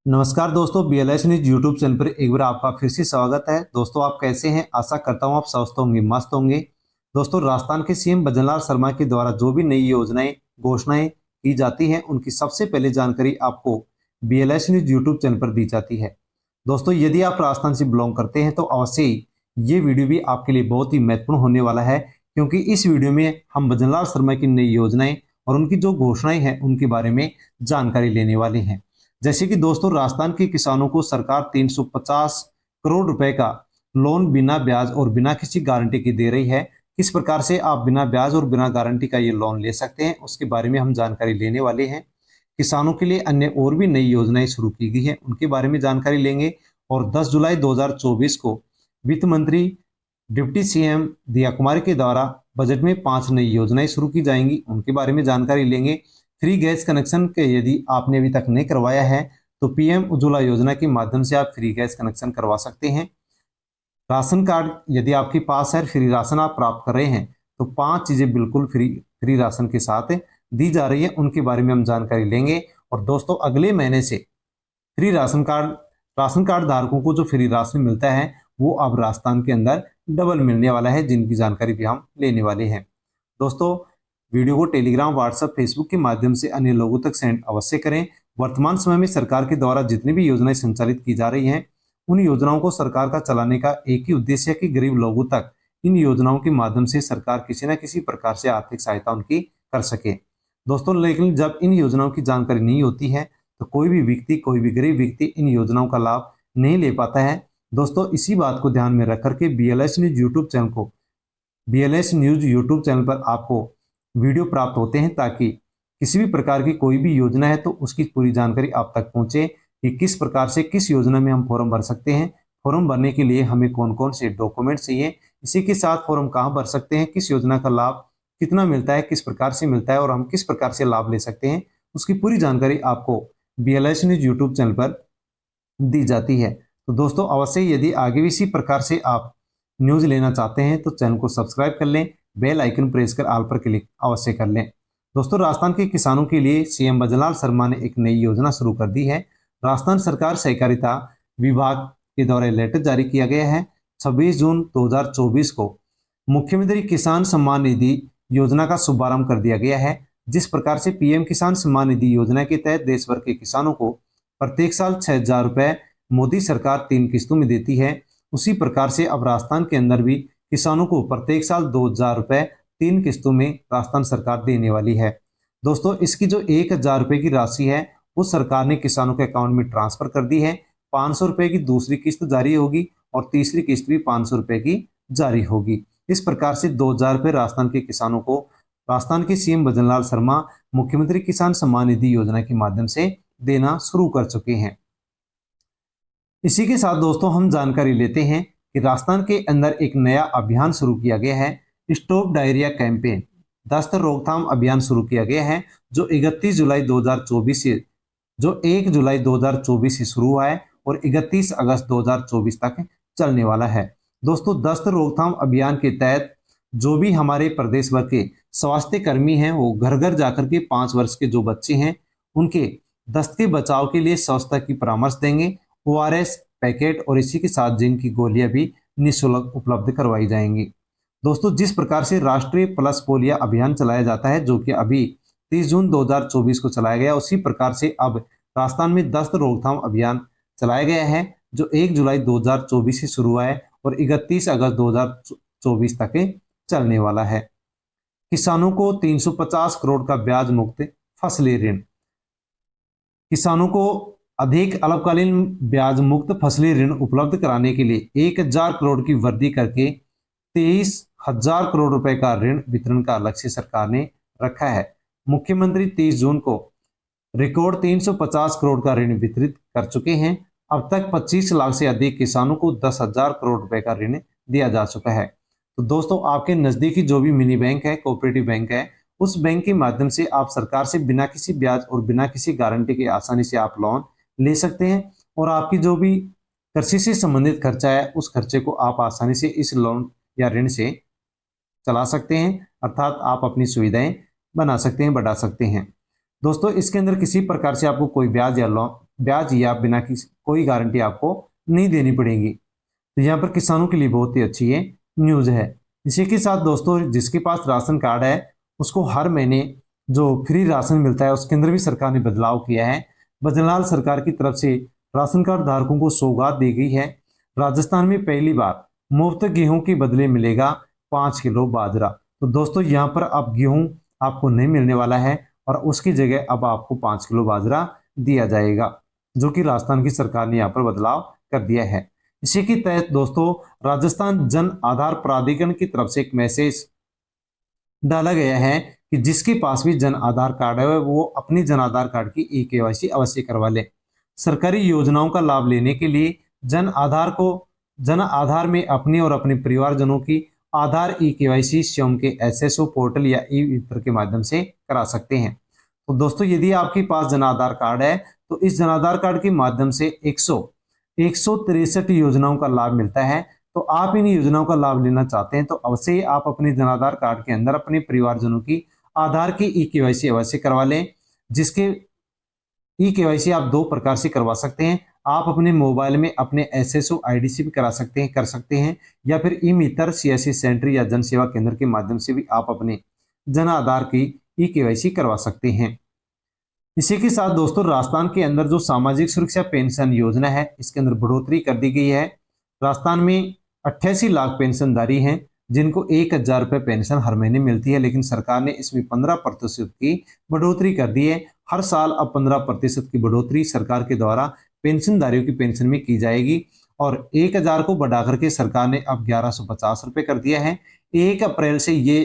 नमस्कार दोस्तों, BLS news YouTube channel पर एक बार आपका फिर से स्वागत है। दोस्तों, आप कैसे हैं? आशा करता हूं आप स्वस्थ होंगे, मस्त होंगे। दोस्तों, राजस्थान के सीएम भजनलाल शर्मा के द्वारा जो भी नई योजनाएं घोषणाएं की जाती हैं, उनकी सबसे पहले जानकारी आपको BLS न्यूज यूट्यूब चैनल पर दी जाती है। दोस्तों, यदि आप राजस्थान से बिलोंग करते हैं तो अवश्य ही ये वीडियो भी आपके लिए बहुत ही महत्वपूर्ण होने वाला है, क्योंकि इस वीडियो में हम भजनलाल शर्मा की नई योजनाएं और उनकी जो घोषणाएं हैं उनके बारे में जानकारी लेने वाले हैं। जैसे कि दोस्तों, राजस्थान के किसानों को सरकार 350 करोड़ रुपए का लोन बिना ब्याज और बिना किसी गारंटी के दे रही है। किस प्रकार से आप बिना ब्याज और बिना गारंटी का ये लोन ले सकते हैं, उसके बारे में हम जानकारी लेने वाले हैं। किसानों के लिए अन्य और भी नई योजनाएं शुरू की गई हैं, उनके बारे में जानकारी लेंगे। और 10 जुलाई 2024 को वित्त मंत्री डिप्टी सीएम दिया कुमारी के द्वारा बजट में 5 नई योजनाएं शुरू की जाएंगी, उनके बारे में जानकारी लेंगे। फ्री गैस कनेक्शन के यदि आपने अभी तक नहीं करवाया है तो पीएम उज्ज्वला योजना के माध्यम से आप फ्री गैस कनेक्शन करवा सकते हैं। राशन कार्ड यदि आपके पास है, फ्री राशन आप प्राप्त कर रहे हैं, तो 5 चीजें बिल्कुल फ्री राशन के साथ दी जा रही है, उनके बारे में हम जानकारी लेंगे। और दोस्तों, अगले महीने से फ्री राशन कार्ड धारकों को जो फ्री राशन मिलता है वो अब राजस्थान के अंदर डबल मिलने वाला है, जिनकी जानकारी भी हम लेने वाले हैं। दोस्तों, वीडियो को टेलीग्राम, व्हाट्सएप, फेसबुक के माध्यम से अन्य लोगों तक सेंड अवश्य करें। वर्तमान समय में सरकार के द्वारा जितनी भी योजनाएं संचालित की जा रही हैं, उन योजनाओं को सरकार का चलाने का एक ही उद्देश्य है कि गरीब लोगों तक इन योजनाओं के माध्यम से सरकार किसी न किसी प्रकार से आर्थिक सहायता उनकी कर सके। दोस्तों, लेकिन जब इन योजनाओं की जानकारी नहीं होती है तो कोई भी व्यक्ति, कोई भी गरीब व्यक्ति इन योजनाओं का लाभ नहीं ले पाता है। दोस्तों, इसी बात को ध्यान में रख करके BLS न्यूज यूट्यूब चैनल पर आपको वीडियो प्राप्त होते हैं, ताकि किसी भी प्रकार की कोई भी योजना है तो उसकी पूरी जानकारी आप तक पहुंचे कि किस प्रकार से किस योजना में हम फॉर्म भर सकते हैं, फॉर्म भरने के लिए हमें कौन कौन से डॉक्यूमेंट चाहिए, इसी के साथ फॉर्म कहाँ भर सकते हैं, किस योजना का लाभ कितना मिलता है, किस प्रकार से मिलता है और हम किस प्रकार से लाभ ले सकते हैं, उसकी पूरी जानकारी आपको BLS न्यूज यूट्यूब चैनल पर दी जाती है। तो दोस्तों, अवश्य यदि आगे भी इसी प्रकार से आप न्यूज लेना चाहते हैं तो चैनल को सब्सक्राइब कर लें, बेल आइकन प्रेस कर ऑल पर क्लिक अवश्य कर लें। दोस्तों, राजस्थान के किसानों के लिए सीएम भजनलाल शर्मा ने एक नई योजना शुरू कर दी है। राजस्थान सरकार सहकारिता विभाग के द्वारा लेटर जारी किया गया है। 26 जून 2024 को मुख्यमंत्री किसान सम्मान निधि योजना का शुभारंभ कर दिया गया है। जिस प्रकार से पीएम किसान सम्मान निधि योजना के तहत देश भर के किसानों को प्रत्येक साल 6,000 रुपए मोदी सरकार 3 किस्तों में देती है, उसी प्रकार से अब राजस्थान के अंदर भी किसानों को प्रत्येक साल 2,000 रुपए 3 किस्तों में राजस्थान सरकार देने वाली है। दोस्तों, इसकी जो 1,000 रुपए की राशि है वो सरकार ने किसानों के अकाउंट में ट्रांसफर कर दी है। 500 रुपए की दूसरी किस्त जारी होगी और तीसरी किस्त भी 500 रुपए की जारी होगी। इस प्रकार से 2,000 रुपए राजस्थान के किसानों को राजस्थान के सीएम भजनलाल शर्मा मुख्यमंत्री किसान सम्मान निधि योजना के माध्यम से देना शुरू कर चुके हैं। इसी के साथ दोस्तों, हम जानकारी लेते हैं कि राजस्थान के अंदर एक नया अभियान शुरू किया गया है, स्टॉप डायरिया कैंपेन, दस्त रोकथाम अभियान शुरू किया गया है, जो 31 जुलाई 2024 से जो 1 जुलाई 2024 से शुरू हुआ है और 31 अगस्त 2024 तक चलने वाला है। दोस्तों, दस्त रोकथाम अभियान के तहत जो भी हमारे प्रदेश भर के स्वास्थ्य कर्मी हैं वो घर घर जाकर के 5 वर्ष के जो बच्चे हैं उनके दस्त के बचाव के लिए स्वच्छता की परामर्श देंगे। ORS पैकेट और इसी के साथ जिंक की गोलियां भी निःशुल्क उपलब्ध करवाई जाएंगी। दोस्तों, जिस प्रकार से राष्ट्रीय पल्स पोलियो अभियान चलाया जाता है, जो कि अभी 30 जून 2024 को चलाया गया, उसी प्रकार से अब राजस्थान में दस्त रोकथाम अभियान चलाया गया है, जो 1 जुलाई 2024 से शुरू हुआ है और 31 अगस्त 2024 तक चलने वाला है। किसानों को 350 करोड़ का ब्याज मुक्त फसली ऋण। किसानों को अधिक अल्पकालीन ब्याज मुक्त फसली ऋण उपलब्ध कराने के लिए 1,000 करोड़ की वृद्धि करके 23,000 करोड़ रुपए का ऋण वितरण का लक्ष्य सरकार ने रखा है। मुख्यमंत्री 30 जून को रिकॉर्ड 350 करोड़ का ऋण वितरित कर चुके हैं। अब तक 25 लाख से अधिक किसानों को 10,000 करोड़ रुपए का ऋण दिया जा चुका है। तो दोस्तों, आपके नजदीकी जो भी मिनी बैंक है, कोऑपरेटिव बैंक है, उस बैंक के माध्यम से आप सरकार से बिना किसी ब्याज और बिना किसी गारंटी के आसानी से आप लोन ले सकते हैं और आपकी जो भी कृषि से संबंधित खर्चा है उस खर्चे को आप आसानी से इस लोन या ऋण से चला सकते हैं, अर्थात आप अपनी सुविधाएं बना सकते हैं, बढ़ा सकते हैं। दोस्तों इसके अंदर किसी प्रकार से आपको कोई ब्याज या बिना किसी कोई गारंटी आपको नहीं देनी पड़ेगी। तो यहाँ पर किसानों के लिए बहुत ही अच्छी ये न्यूज़ है। इसी के साथ दोस्तों जिसके पास राशन कार्ड है उसको हर महीने जो फ्री राशन मिलता है उसके अंदर भी सरकार ने बदलाव किया है। बजरंग सरकार की तरफ से राशन कार्ड धारकों को सौगात दी गई है। राजस्थान में पहली बार मुफ्त गेहूं के बदले मिलेगा 5 किलो बाजरा। तो दोस्तों यहाँ पर अब गेहूं आपको नहीं मिलने वाला है और उसकी जगह अब आपको 5 किलो बाजरा दिया जाएगा, जो कि राजस्थान की सरकार ने यहाँ पर बदलाव कर दिया है। इसी के तहत दोस्तों राजस्थान जन आधार प्राधिकरण की तरफ से एक मैसेज डाला गया है कि जिसके पास भी जन आधार कार्ड है वो अपनी जन आधार कार्ड की ई-केवाईसी अवश्य करवा ले। सरकारी योजनाओं का लाभ लेने के लिए जन आधार में अपने और अपने परिवारजनों की आधार ई-केवाईसी स्वयं के एसएसओ पोर्टल या ई मित्र के माध्यम से करा सकते हैं। तो दोस्तों यदि आपके पास जन आधार कार्ड है तो इस जन आधार कार्ड के माध्यम से 163 योजनाओं का लाभ मिलता है। तो आप इन योजनाओं का लाभ लेना चाहते हैं तो अवश्य ही आप अपने जन आधार कार्ड के अंदर अपने परिवारजनों की आधार की ई-केवाईसी अवश्य करवा लें। जिसके ई-केवाईसी आप दो प्रकार से करवा सकते हैं। आप अपने मोबाइल में अपने एसएसओ आईडी से भी कर सकते हैं या फिर ई मित्र सीएससी सेंटर या जन सेवा केंद्र के माध्यम से भी आप अपने जन आधार की ई-केवाईसी करवा सकते हैं। इसी के साथ दोस्तों राजस्थान के अंदर जो सामाजिक सुरक्षा पेंशन योजना है इसके अंदर बढ़ोतरी कर दी गई है। राजस्थान में 88 लाख पेंशनधारी हैं जिनको 1,000 रुपये पेंशन हर महीने मिलती है, लेकिन सरकार ने इसमें 15% की बढ़ोतरी कर दी है। हर साल अब 15% की बढ़ोतरी सरकार के द्वारा पेंशनधारियों की पेंशन में की जाएगी और 1,000 को बढ़ा करके सरकार ने अब 1,150 रुपये कर दिया है। 1 अप्रैल से ये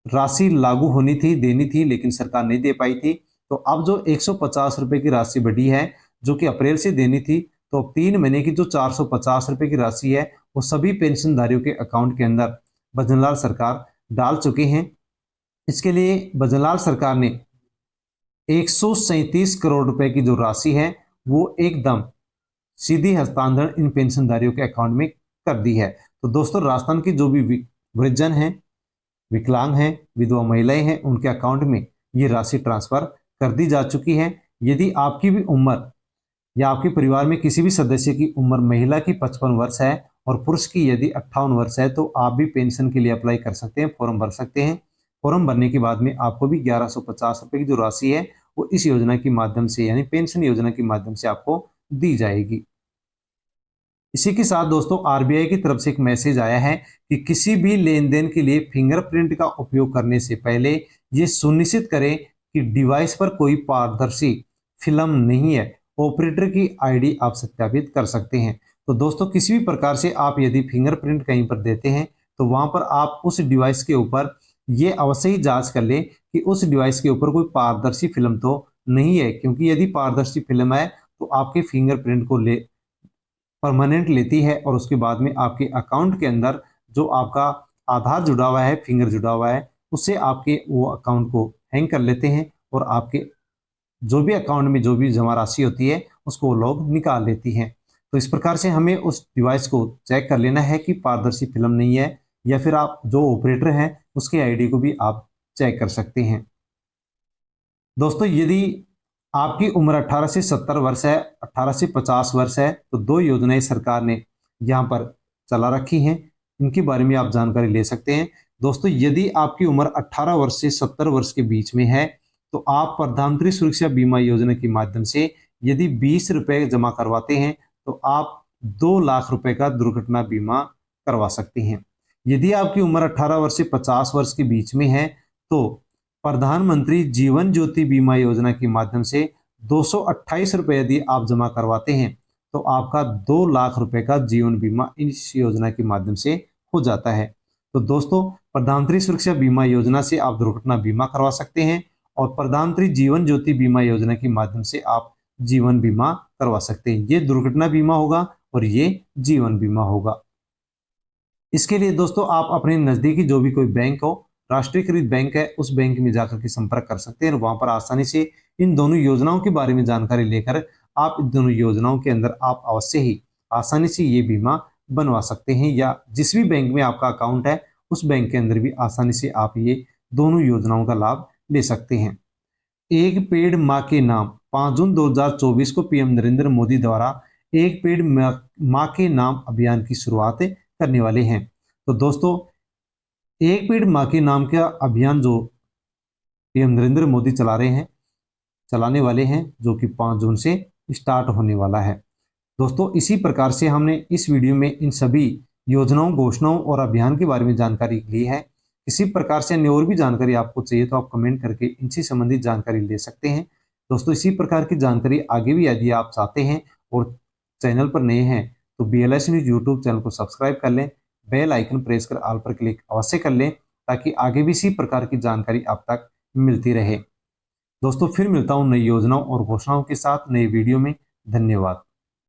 राशि लागू होनी थी, देनी थी, लेकिन सरकार नहीं दे पाई थी। तो अब जो 150 रुपये की राशि बढ़ी है जो कि अप्रैल से देनी थी, तो 3 महीने की जो 450 रुपये की राशि है वो सभी पेंशनधारियों के अकाउंट के अंदर भजनलाल सरकार डाल चुके हैं। इसके लिए भजनलाल सरकार ने 137 करोड़ रुपए की जो राशि है वो एकदम सीधी हस्तांतरण इन पेंशनधारियों के अकाउंट में कर दी है। तो दोस्तों राजस्थान की जो भी वृद्धजन हैं, विकलांग हैं, विधवा महिलाएं हैं, उनके अकाउंट में ये राशि ट्रांसफर कर दी जा चुकी है। यदि आपकी भी उम्र या आपके परिवार में किसी भी सदस्य की उम्र महिला की 55 वर्ष है और पुरुष की यदि 58 वर्ष है तो आप भी पेंशन के लिए अप्लाई कर सकते हैं, फॉर्म भर सकते हैं। फॉर्म भरने के बाद में आपको भी 1,150 रुपये की जो राशि है वो इस योजना के माध्यम से यानी पेंशन योजना के माध्यम से आपको दी जाएगी। इसी के साथ दोस्तों आरबीआई की तरफ से एक मैसेज आया है कि किसी भी लेन देन के लिए फिंगरप्रिंट का उपयोग करने से पहले ये सुनिश्चित करें कि डिवाइस पर कोई पारदर्शी फिल्म नहीं है। ऑपरेटर की आईडी आप सत्यापित कर सकते हैं। तो दोस्तों किसी भी प्रकार से आप यदि फिंगरप्रिंट कहीं पर देते हैं तो वहां पर आप उस डिवाइस के ऊपर ये अवश्य ही जांच कर लें कि उस डिवाइस के ऊपर कोई पारदर्शी फिल्म तो नहीं है, क्योंकि यदि पारदर्शी फिल्म है तो आपके फिंगरप्रिंट को परमानेंट लेती है और उसके बाद में आपके अकाउंट के अंदर जो आपका आधार जुड़ा हुआ है, फिंगर जुड़ा हुआ है, उससे आपके वो अकाउंट को हैंग कर लेते हैं और आपके जो भी अकाउंट में जो भी जमा राशि होती है उसको वो लोग निकाल लेती हैं। तो इस प्रकार से हमें उस डिवाइस को चेक कर लेना है कि पारदर्शी फिल्म नहीं है, या फिर आप जो ऑपरेटर हैं उसके आईडी को भी आप चेक कर सकते हैं। दोस्तों यदि आपकी उम्र 18 से 70 वर्ष है, 18 से 50 वर्ष है, तो दो योजनाएं सरकार ने यहाँ पर चला रखी हैं, इनके बारे में आप जानकारी ले सकते हैं। दोस्तों यदि आपकी उम्र 18 वर्ष से 70 वर्ष के बीच में है तो आप प्रधानमंत्री सुरक्षा बीमा योजना के माध्यम से यदि 20 रुपये जमा करवाते हैं तो आप 2 लाख रुपए का दुर्घटना बीमा करवा सकते हैं। यदि आपकी उम्र 18 वर्ष से 50 वर्ष के बीच में है तो प्रधानमंत्री जीवन ज्योति बीमा योजना के माध्यम से 228 रुपये यदि आप जमा करवाते हैं तो आपका 2 लाख रुपए का जीवन बीमा इस योजना के माध्यम से हो जाता है। तो दोस्तों प्रधानमंत्री सुरक्षा बीमा योजना से आप दुर्घटना बीमा करवा सकते हैं और प्रधानमंत्री जीवन ज्योति बीमा योजना के माध्यम से आप जीवन बीमा करवा सकते हैं। ये दुर्घटना बीमा होगा और ये जीवन बीमा होगा। इसके लिए दोस्तों आप अपने नजदीकी जो भी कोई बैंक हो, राष्ट्रीयकृत बैंक है, उस बैंक में जाकर के संपर्क कर सकते हैं और वहां पर आसानी से इन दोनों योजनाओं के बारे में जानकारी लेकर आप इन दोनों योजनाओं के अंदर आप अवश्य ही आसानी से ये बीमा बनवा सकते हैं, या जिस भी बैंक में आपका अकाउंट है उस बैंक के अंदर भी आसानी से आप ये दोनों योजनाओं का लाभ ले सकते हैं। एक पेड़ माँ के नाम 5 जून 2024 को पीएम नरेंद्र मोदी द्वारा एक पेड़ माँ के नाम अभियान की शुरुआत करने वाले हैं। तो दोस्तों, एक पेड़ माँ के नाम का अभियान जो पीएम नरेंद्र मोदी चलाने वाले हैं, जो कि 5 जून से स्टार्ट होने वाला है। दोस्तों, इसी प्रकार से हमने इस वीडियो में इन सभी योजनाओं, घोषणाओं और अभियान के बारे में जानकारी ली है। किसी प्रकार से अन्य और भी जानकारी आपको चाहिए तो आप कमेंट करके इनसे संबंधित जानकारी ले सकते हैं। दोस्तों, इसी प्रकार की जानकारी आगे भी यदि आप चाहते हैं और चैनल पर नए हैं तो BLS न्यूज यूट्यूब चैनल को सब्सक्राइब कर लें, बेल आइकन प्रेस कर ऑल पर क्लिक अवश्य कर लें, ताकि आगे भी इसी प्रकार की जानकारी आप तक मिलती रहे। दोस्तों, फिर मिलता हूं नई योजनाओं और घोषणाओं के साथ नए वीडियो में। धन्यवाद।